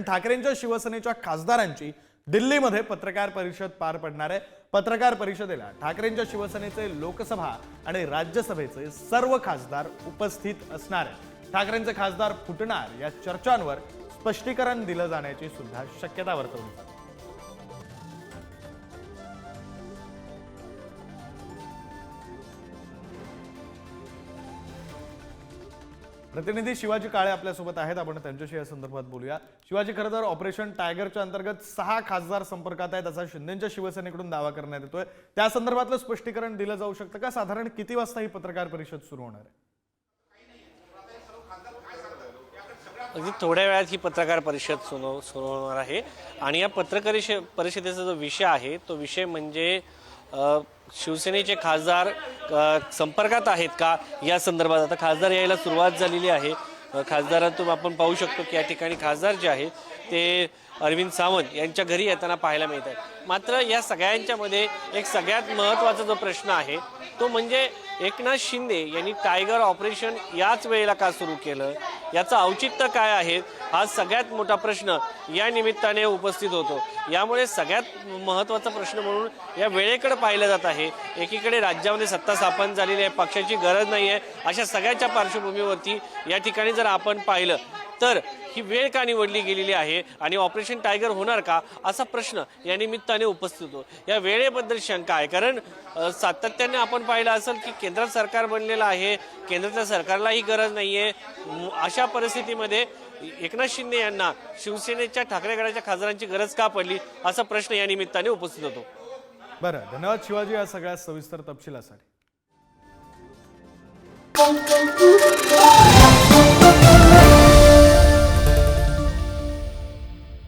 ठाकरेंच्या शिवसेनेच्या खासदारांची दिल्लीमध्ये पत्रकार परिषद पार पडणार आहे। पत्रकार परिषदेला ठाकरेंच्या शिवसेनेचे लोकसभा आणि राज्यसभेचे सर्व खासदार उपस्थित असणार आहेत। ठाकरेंचे खासदार फुटणार या चर्चांवर स्पष्टीकरण दिलं जाण्याची सुद्धा शक्यता वर्तवली जाते। प्रतिनिधी शिवाजी काळे आपल्यासोबत आहेत, आपण त्यांच्याशी या संदर्भात बोलूया। शिवाजी, खरं तर ऑपरेशन टायगरच्या अंतर्गत 6 खासदार संपर्कात आहेत असा शिंदेच्या शिवसेनेकडून दावा करण्यात येतोय। त्या संदर्भातलं स्पष्टीकरण दिलं जाऊ शकतं का? साधारण किती वाजता ही पत्रकार परिषद सुरू होणार आहे? अगदी थोड्या वेळात ही पत्रकार परिषद सुरू होणार आहे आणि या पत्रकार परिषदेचा जो विषय आहे तो विषय म्हणजे शिवसेनेचे खासदार संपर्कात आहेत का या संदर्भात। आता खासदार यायला सुरुवात झालेली आहे। खासदारातून आपण पाहू शकतो की या ठिकाणी खासदार जे आहेत ते अरविंद सावंत यांच्या घरी येताना पाहायला मिळत आहेत। मात्र या सगळ्यांच्या मध्ये एक सगळ्यात महत्त्वाचा जो प्रश्न आहे तो म्हणजे एकनाथ शिंदे यांनी टायगर ऑपरेशन याच वेळेला का सुरू केलं, याचं औचित्य काय आहे, हा सगळ्यात मोठा प्रश्न या निमित्ताने उपस्थित होतो। यामुळे सगळ्यात महत्त्वाचा प्रश्न म्हणून या वेळेकडे पाहिलं जात आहे। एकीकडे राज्यामध्ये सत्ता स्थापन झालेली आहे, पक्षाची गरज नाही आहे, अशा सगळ्याच्या पार्श्वभूमीवरती या ठिकाणी जर आपण पाहिलं तर ही वेळ का निवडली गेलेली आहे आणि ऑपरेशन टायगर होणार का असा प्रश्न या निमित्ताने उपस्थित होतो। या वेळेबद्दल शंका आहे, कारण सातत्याने आपण पाहिलं असेल की केंद्रात सरकार बनलेलं आहे, केंद्राच्या सरकारलाही गरज नाहीये। अशा परिस्थितीमध्ये एकनाथ शिंदे यांना शिवसेनेच्या ठाकरे गटाच्या खासदारांची गरज का पडली असा प्रश्न या निमित्ताने उपस्थित होतो। बरं, धन्यवाद शिवाजी या सगळ्या सविस्तर तपशिलासाठी।